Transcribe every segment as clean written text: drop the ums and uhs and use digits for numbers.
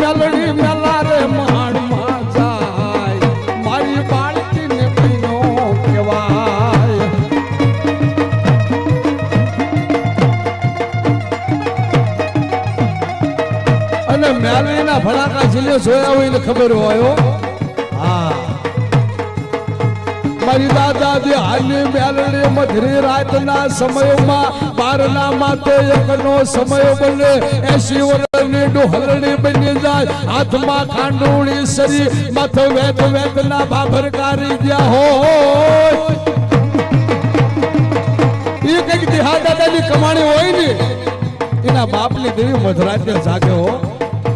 મેલડી મેલા રે માણમાં જાય મારી બાળકીને પીનો કહેવાય. અને મેલડીના ભડાકા જીલ્યો જોયા હોય ને ખબર હોય. હા, મારી દાદાજી હાલી મેલડી મધરી રાતના સમયમાં બારનામાં તો એકનો સમય બને 80 વર્ષની ડોહલડી બની જાય. હાથમાં ખાંડુળી સરી માથે વેત વેતના બાભર કાઢી ગયા હોય. એ કઈક દિહા દાદાની કમાણી હોય ને એના બાપની દેવી મધરાતે જાગે હો.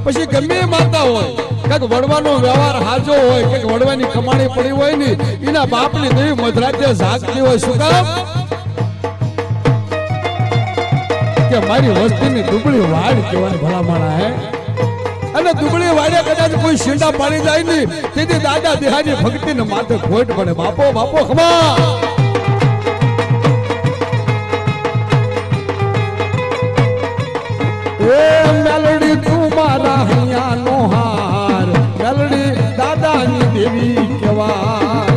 પછી ગમે માતા હોય કઈક વડવાનો વ્યવહાર હાજો હોય કઈક વડવાની કમાણી પડી હોય ને એના બાપની દેવી મધરાતે જાગતી હોય. શું કામ કે મારી વસ્તીની દુબળી વાડ કહેવાય ભલામણા હે. અને દુબળી વાડે કદાચ કોઈ શીંડા પાડી જાય ને તેથી દાદા દેહાની ભક્તિને માથે ખોટ પડે. બાપો બાપો ખમા એ મેલડી તું મારા હૈયાનો હાર મેલડી દાદાની દેવી કહેવાય.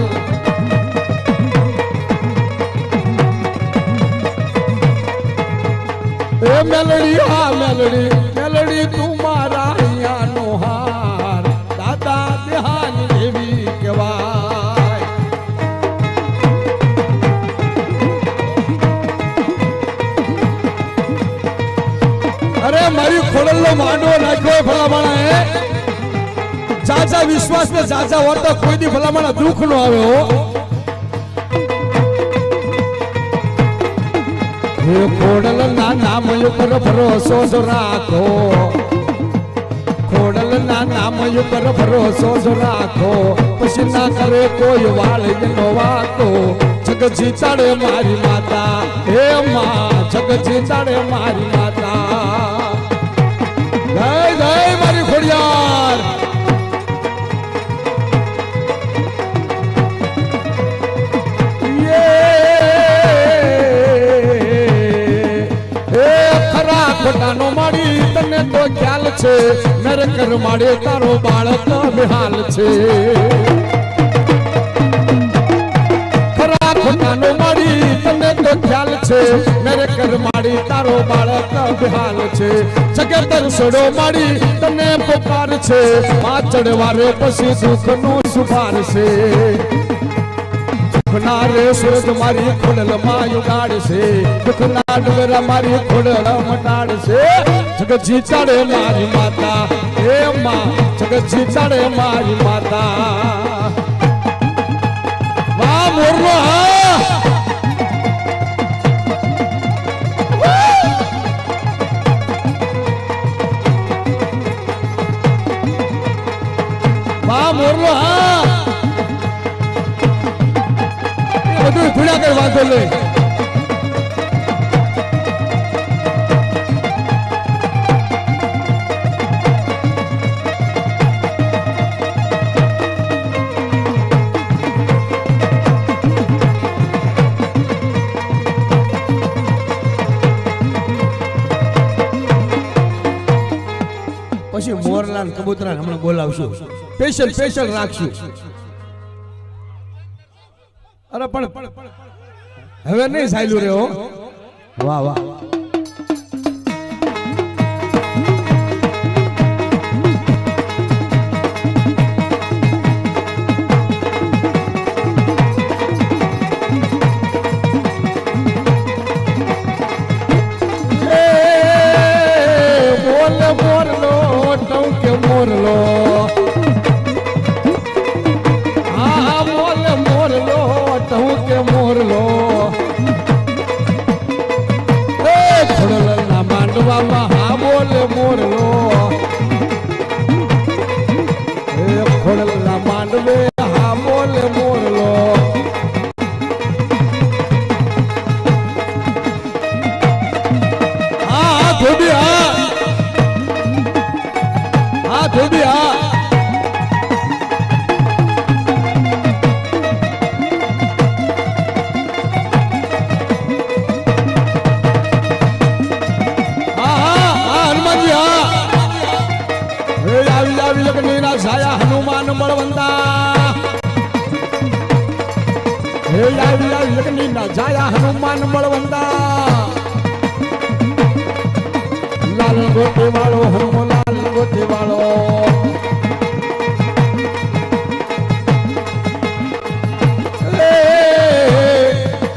એ મેલડી હા મેલડી મેલડી તું મારા હૈયાનો હાર દાદા દેહાની દેવી કહેવાય. અરે મારી ખોડલનો માંડવો નાખ્યો ભલામણા જાજા વિશ્વાસ ને જાજા વર્તા કોઈ દી ભલામણા દુઃખ નો આવે હો. હે ખોડલ ના નામ ઉપર ભરોસો રાખો ખોડલ ના નામ ઉપર ભરોસો રાખો પછી ના કરે કોઈ વાળ નો વાતો. જગ જીતાડે મારી માતા હે માં જગ જીતાડે મારી માતા. જય જય મારી ખોડિયાર. ખરા ખોટાનો માડી તને તો ખ્યાલ છે નર કર માડે તારો બાળક બેહાલ છે. ખરા ખોટાનો માડી તને તો ખ્યાલ છે નર કર માડી તારો બાળક બેહાલ છે. જગતર સડો માડી તને પુકાર છે પાછળ વારે પછી દુઃખ નો સુભાર છે. દુઃખના રે સૂરજ મારી ખોડલ માં ઉગાડશે દુઃખના ડુંગરા મારી ખોડલ મટાડશે. જગત જીતાડે મારી માતા હે માં જગત જીતાડે મારી માતા. વાહ મોરલો હા વાહ મોરલો હા બધું ભૂલ્યા કર વાંધો લે. પછી મોરલા ને કબૂતરા હમણાં બોલાવશું સ્પેશિયલ રાખશું. અરે પણ હવે નહીં સાયલું રે હો. વાહ વાહ બોલ મોરલો ટંકે મોરલો હા બોલ મોરલો ટંકે મોરલો. એ ખોડલના માંડવામાં હા બોલ મોરલો એ ખોડલના માંડવે હા બોલ મોરલો. હા ધોબી હા હા ધોબી હા આવી યજ્ઞ ના જાયા હનુમાન બળવંતા લાલ ગોટી વાળો હનુમો લાલ ગોટી વાળો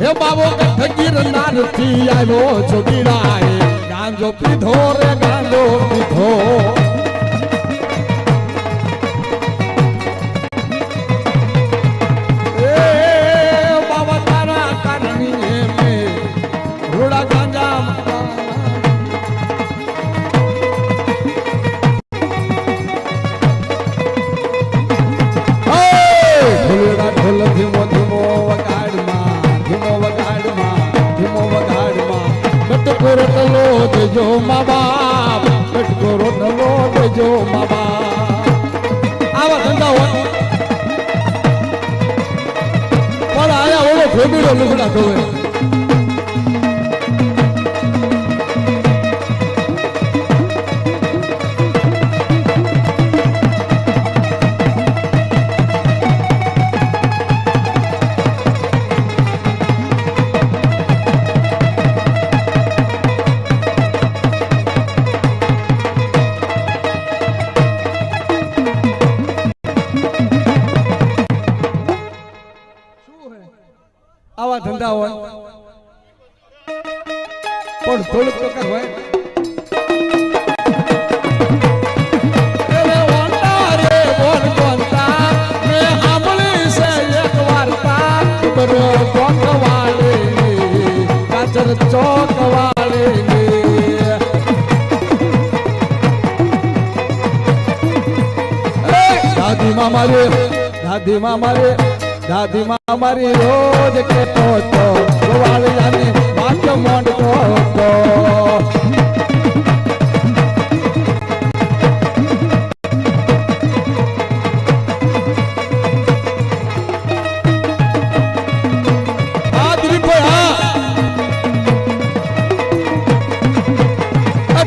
હે બાબો ગીર નારથી આવ્યો જોગીરાએ ગાંજો પીધો રે ગાંજો પીધો બાબા તારા કારણી મેં રૂડા ગાંજા ઢોલ ધીમો ધીમો વગાડમાં કટકો રોટલો દેજો મા બાપ કટકો રોટલો દેજો મા બાપ આવા ધંધા હોય પણ આયા ઓલો ફેબીડો લુગડા ધોવે આવા ધંધા હોય પણ થોડુંક પ્રકાર હોય ચોક વાળે દાદી માં મારી રોજ કેતો તો ગવાળિયાની વાત મોંડતો તો આ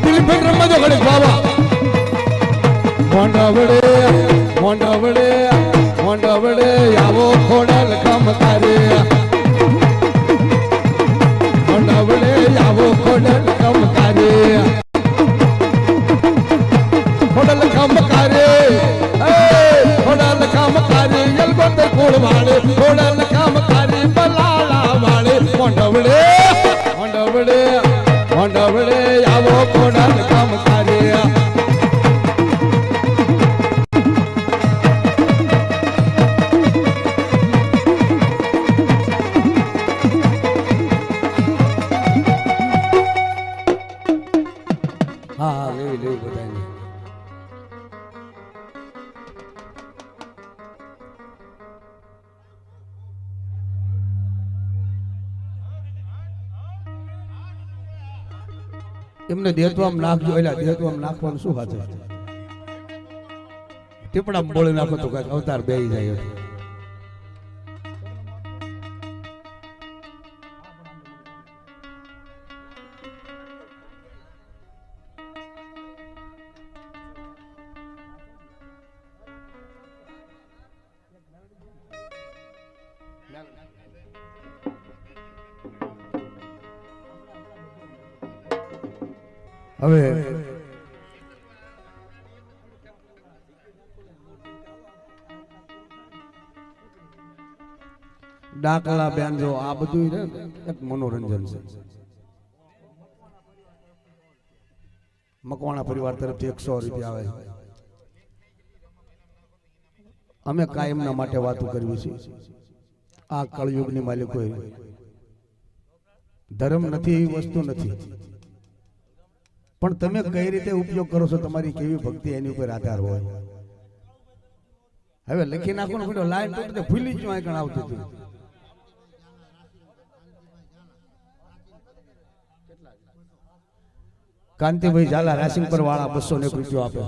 દિલીપ રમવા જો ગણેશ બાબા મોંડવડે આવો ખોડલ ખમકારે મોંડવડે આવો ખોડલ ખમકારે ખોડલ ખમકારે ખોડલ ખમકારે યલગોદર કોળ વાળે ખોડલ ખમકારે બલાલા વાળે મોંડવડે આવો ખોડલ ખમકારે એમને દેહત્વમ નાખજો એટલે દેહત્વમ નાખવાનું શું વાત છે ટીપડા બોળી નાખો તો કઈક અવતાર બેહી જાય હવે ડાકલા બેન્જો આ બધું એક મનોરંજન છે મકવાણા પરિવાર તરફથી 100 રૂપિયા આવે અમે કાયમના માટે વાતો કરવી છે આ કળયુગની માલિકો ધર્મ નથી એવી વસ્તુ નથી પણ તમે કઈ રીતે ઉપયોગ કરો છો તમારી કેવી ભક્તિ એની ઉપર આધાર હોય હવે લખી નાખો ને બધો લાઈન તો ભૂલી જ આકણ આવતું હતું કાંતિભાઈ ઝાલા રાસિંગ પર વાળા 201 રૂપિયો આપે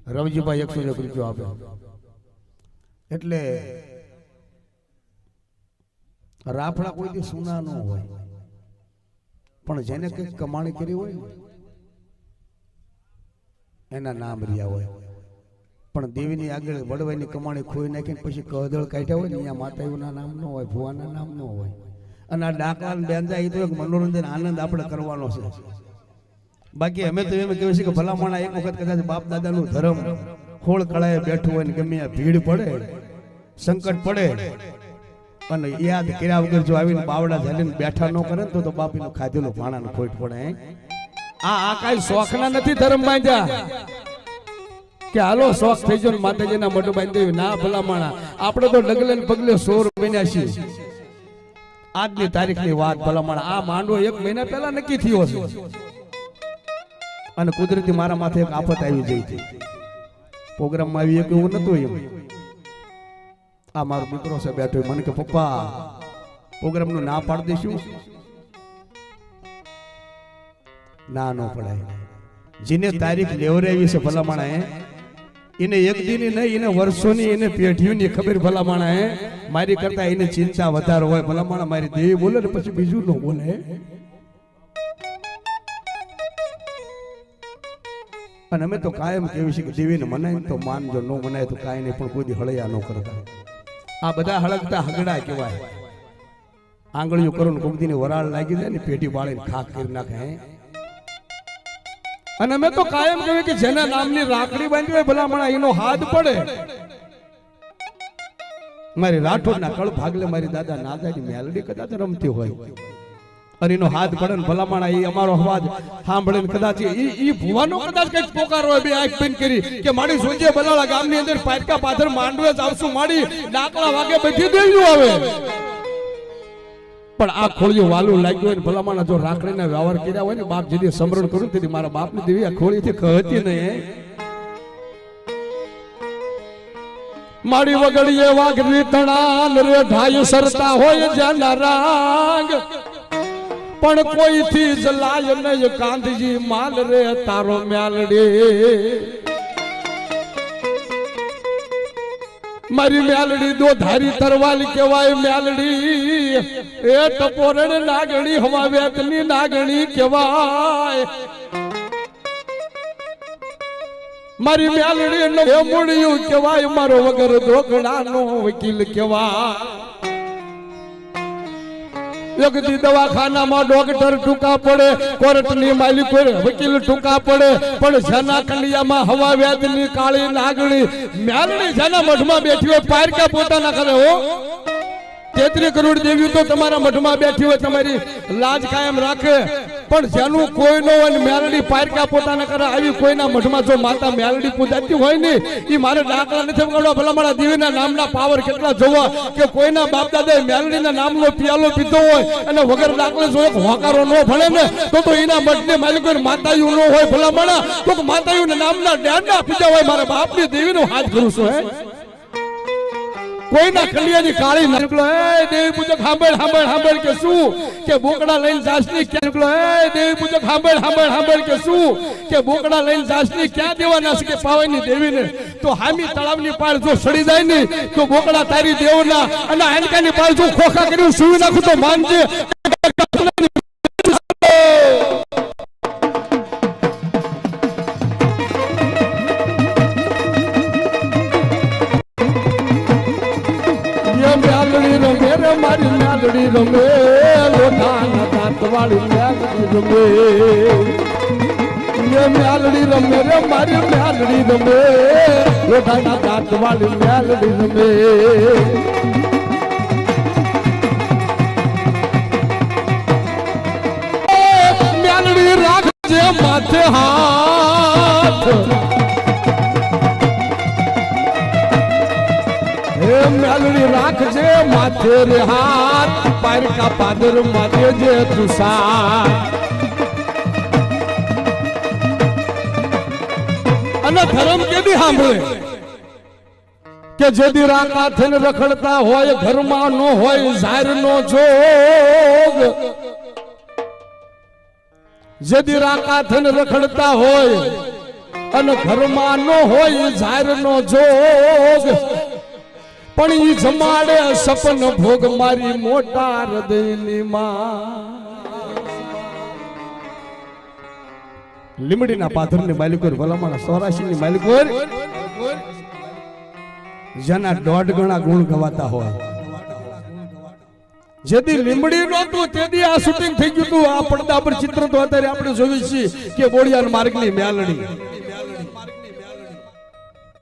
રવજીભાઈ 101 રૂપિયો આપે એટલે રાફડા કોઈ દી સુના ન હોય પણ જેને કંઈક કમાણી કરી હોય એના નામ રહ્યા હોય પણ દેવીની આગળ વડવાની કમાણી ખોઈ નાખીને પછી કદળ કાઢ્યા હોય ને અહીંયા માતાઓના નામ ન હોય, ભુવાના નામ ન હોય. અને આ ડાકલા બેંજા એ તો એક મનોરંજન આનંદ આપણે કરવાનો છે. બાકી અમે તો એમ કહેવાય છે કે ભલામણા એક વખત કદાચ બાપ દાદાનું ધર્મ હોળ કળાએ બેઠું હોય ને ગમે આ ભીડ પડે, સંકટ પડે અને યાદ કર્યા વગર જો આવીને બાવડા ઝાલીને બેઠા ન કરે તો બાપીનું ખાધેલું ભાણાનું ખોટ પડે. આ કાઈ શોખના નથી ધર્મ બાંધ્યા કે હાલો શોખ થઈ ગયો માતાજીના મઢ બાંધી દેવી. ના ભલામણા, આપણે તો ડગલે ને પગલે 100 બન્યા છીએ. આજની તારીખની વાત ભલામણા, આ માંડવો 1 મહિના પહેલા નક્કી થયો છે અને કુદરતી મારા માથે એક આફત આવી જઈ હતી. પ્રોગ્રામમાં આવી એક એવું નતું. એમ આ મારો દીકરો છે બેઠો, મને કે પપ્પા પ્રોગ્રામનું ના પાડી દઈશું. ના ન પડાય. જેને તારીખ લેવરાવી છે ભલામણા એને એક દિન નહીં, એને વર્ષોની, એને પેઢીઓની ખબર ભલામણા મારી કરતા એને ચિંતા વધારે હોય ભલામણા. મારી દેવી બોલે ને પછી બીજું ન બોલે. અને અમે તો કાયમ કેવી છે કે દેવીને મનાય તો માનજો, ન મનાય તો કાંઈ નહીં, પણ કોઈ હળૈયા ન કરતા. આ બધા હળગતા હગડા કહેવાય. આંગળીઓ કરો ને કોમદીની વરાળ લાગી જાય ને પેઢી બાળીને ખાક કરી નાખે. અને અમે તો કાયમ કહીએ કે જેના નામની રાખડી બાંધી હોય ભલામણા એનો હાથ પડે. મારી રાઠોડના કળ ભાગલે મારી દાદા નાદાની મેલડી કદાચ રમતી હોય અને એનો હાથ પડે ને ભલામણા એ અમારો અવાજ સાંભળીને કદાચ ઈ ભુવાનો કદાચ કઈક પોકાર હોય, બે આંખ બંધ કરી કે મારી સોજે બલાળા ગામની અંદર પાટકા પાથર માંડવે આવશું માડી ડાકલા વાગે બેઠી દેવું આવે. પણ આ ખોળિયું વાલું લાગ્યું હોય ને ભલામણા જો રાખડીના વ્યવહાર કર્યા હોય ને બાપ જેથી સમરણ કરું તેથી મારા બાપની દેવી આ ખોળીથી કહતી નહીં. મારી વગડીએ વાઘરી તણાલ રે ઢાય સરતા હોય જાના રાંગ, પણ કોઈથી જલાય નહીં કાંધજી માલ રે તારો મ્યાલડી. મારી મ્યાલડી દો ધારી તરવાલ કેવાય મ્યાલડી, એ ટપોરણ નાગણી હવા વેતની નાગણી કેવાય. મારી મ્યાલડી નો મૂળિયું કેવાય, મારો વગર ધોકડાનો વકીલ કેવાય. જગતી દવાખાનામાં ડોક્ટર ટૂંકા પડે, કોર્ટની માલિક વકીલ ટૂંકા પડે, પણ જેના કલિયામાં હવા વેદની કાળી નાગણી મ્યાલડી જેના મઠમાં બેઠી હોય પારકા પોતાના કરે હો. 33 કરોડ દેવી તો તમારા મઠમાં બેઠી હોય, તમારી લાજ કાયમ રાખે, પણ જેનું કોઈ ન હોય મ્યાલડી પારકા પોતાના કરે આવી કોઈના મઠમાં જો માતા મ્યાલડી પૂજાતી હોય ને એ મારે ડાકલા નથી વગાડવા. ભલા મારા દેવીના નામના પાવર કેટલા જોવા કે કોઈના બાપ દાદાએ મ્યાલડીના નામનો પિયાલો પીધો હોય અને વગર ડાકલે જો એક હોકારો ન ભણે ને તો એના મઠને માલિકો માતાયું ન હોય. ભલા મારા તો માતાયુના નામના ડેંડા પીધા હોય. મારા બાપની દેવીનો હાથ કરું છું. કોઈના કલિયાની કાળી નીકળો એ દેવી પૂજક સાંભળ સાંભળ સાંભળ કે શું કે બોકડા લઈને જાસની ક્યાં નીકળો એ દેવી પૂજક સાંભળ સાંભળ સાંભળ કે શું કે બોકડા લઈને જાસની ક્યાં દેવાના છે કે પાવાની દેવીને. તો હામી તળાવની પાર જો સડી જાય ને તો બોકડા તારી દેવના અને હાનકાની પાર જો ખોખા કર્યું સુવી નાખું તો માનજે. મારી મ્યાલડી રમે લોટાના દાંત વાળી મ્યાલડી રમે, મ્યાલડી રમે રે મારી મ્યાલડી રમે લોટાના દાંત વાળી મ્યાલડી રમે. મ્યાલડી રાખજે માથે હાથ, મ્યાલડી રાખજે માથે રે હાથ, પારકા પાદર માથે જે તુષાર. અને ધર્મ કેદી સાંભળે કે જેદી રાકા થઈને રખડતા હોય ઘરમાં નો હોય ઝાર નો જોગ, જેદી રાકા થઈને રખડતા હોય અને ઘરમાં નો હોય ઝાર નો જોગ, પણ ઈ જમાડે સપન ભોગ મારી મોટા હૃદયની માં. લીમડીના પાથરની માલિકો ભલામણ 84 ની માલિકો જેના 1.5 ગણા ગુણ ગવાતા હોય. જેથી લીંબડી નહોતું તેથી આ શૂટિંગ થઈ ગયું હતું. આ પડદા પર ચિત્ર તો અત્યારે આપણે જોઈ છીએ કે બોળિયાર માર્ગની મેલડી